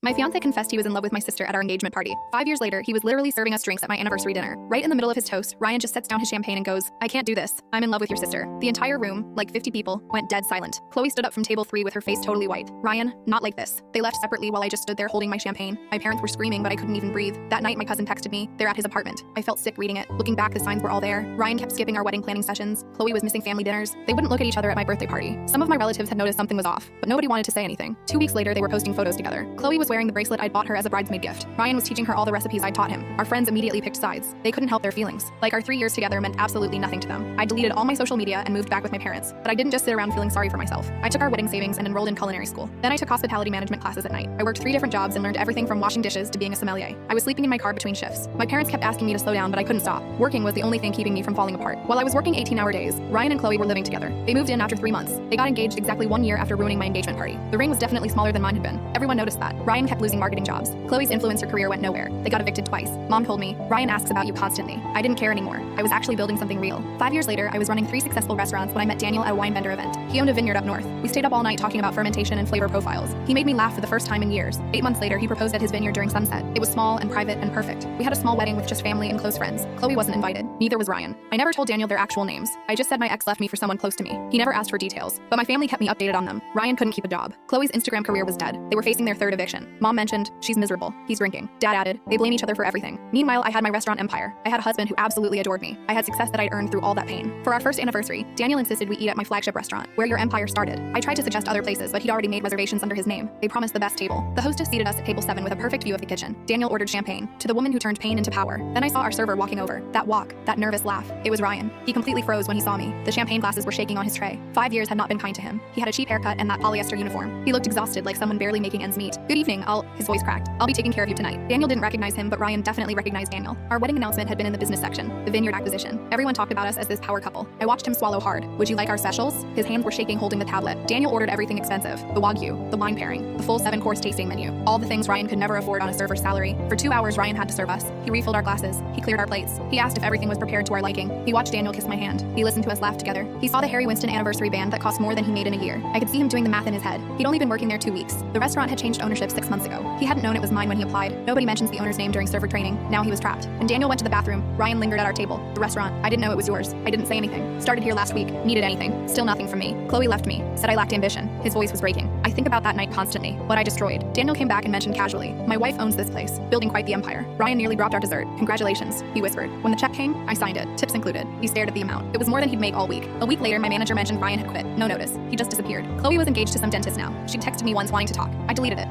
My fiancé confessed he was in love with my sister at our engagement party. 5 years later, he was literally serving us drinks at my anniversary dinner. Right in the middle of his toast, Ryan just sets down his champagne and goes, "I can't do this. I'm in love with your sister." The entire room, like 50 people, went dead silent. Chloe stood up from table 3 with her face totally white. "Ryan, not like this." They left separately while I just stood there holding my champagne. My parents were screaming, but I couldn't even breathe. That night, my cousin texted me. They're at his apartment. I felt sick reading it. Looking back, the signs were all there. Ryan kept skipping our wedding planning sessions. Chloe was missing family dinners. They wouldn't look at each other at my birthday party. Some of my relatives had noticed something was off, but nobody wanted to say anything. 2 weeks later, they were posting photos together. Chloe was wearing the bracelet I'd bought her as a bridesmaid gift. Ryan was teaching her all the recipes I taught him. Our friends immediately picked sides. They couldn't help their feelings. Like our 3 years together meant absolutely nothing to them. I deleted all my social media and moved back with my parents. But I didn't just sit around feeling sorry for myself. I took our wedding savings and enrolled in culinary school. Then I took hospitality management classes at night. I worked 3 different jobs and learned everything from washing dishes to being a sommelier. I was sleeping in my car between shifts. My parents kept asking me to slow down, but I couldn't stop. Working was the only thing keeping me from falling apart. While I was working 18-hour days, Ryan and Chloe were living together. They moved in after 3 months. They got engaged exactly 1 year after ruining my engagement party. The ring was definitely smaller than mine had been. Everyone noticed that. Ryan kept losing marketing jobs. Chloe's influencer career went nowhere. They got evicted twice. Mom told me, "Ryan asks about you constantly." I didn't care anymore. I was actually building something real. 5 years later, I was running 3 successful restaurants when I met Daniel at a wine vendor event. He owned a vineyard up north. We stayed up all night talking about fermentation and flavor profiles. He made me laugh for the first time in years. 8 months later, he proposed at his vineyard during sunset. It was small and private and perfect. We had a small wedding with just family and close friends. Chloe wasn't invited. Neither was Ryan. I never told Daniel their actual names. I just said my ex left me for someone close to me. He never asked for details, but my family kept me updated on them. Ryan couldn't keep a job. Chloe's Instagram career was dead. They were facing their 3rd eviction. Mom mentioned, "She's miserable. He's drinking." Dad added, "They blame each other for everything." Meanwhile, I had my restaurant empire. I had a husband who absolutely adored me. I had success that I'd earned through all that pain. For our first anniversary, Daniel insisted we eat at my flagship restaurant, where your empire started. I tried to suggest other places, but he'd already made reservations under his name. They promised the best table. The hostess seated us at table 7 with a perfect view of the kitchen. Daniel ordered champagne. To the woman who turned pain into power. Then I saw our server walking over. That walk, that nervous laugh. It was Ryan. He completely froze when he saw me. The champagne glasses were shaking on his tray. 5 years had not been kind to him. He had a cheap haircut and that polyester uniform. He looked exhausted, like someone barely making ends meet. "Good evening, his voice cracked. "I'll be taking care of you tonight." Daniel didn't recognize him, but Ryan definitely recognized Daniel. Our wedding announcement had been in the business section, the vineyard acquisition. Everyone talked about us as this power couple. I watched him swallow hard. "Would you like our specials?" His hands were shaking holding the tablet. Daniel ordered everything expensive. The Wagyu, the wine pairing, the full 7-course tasting menu. All the things Ryan could never afford on a server's salary. For 2 hours, Ryan had to serve us. He refilled our glasses. He cleared our plates. He asked if everything was prepared to our liking. He watched Daniel kiss my hand. He listened to us laugh together. He saw the Harry Winston anniversary band that cost more than he made in a year. I could see him doing the math in his head. He'd only been working there 2 weeks. The restaurant had changed ownership 6 months ago. He hadn't known it was mine when he applied. Nobody mentions the owner's name during server training. Now he was trapped. When Daniel went to the bathroom, Ryan lingered at our table. "The restaurant. I didn't know it was yours. I didn't say anything. Started here last week. Needed anything. Still nothing from me. Chloe left me. Said I lacked ambition." His voice was breaking. I think about that night constantly. What I destroyed. Daniel came back and mentioned casually, "My wife owns this place. Building quite the empire." Ryan nearly dropped our dessert. "Congratulations," he whispered. When the check came, I signed it. Tips included. He stared at the amount. It was more than he'd make all week. A week later, my manager mentioned Ryan had quit. No notice. He just disappeared. Chloe was engaged to some dentist now. She texted me once wanting to talk. I deleted it.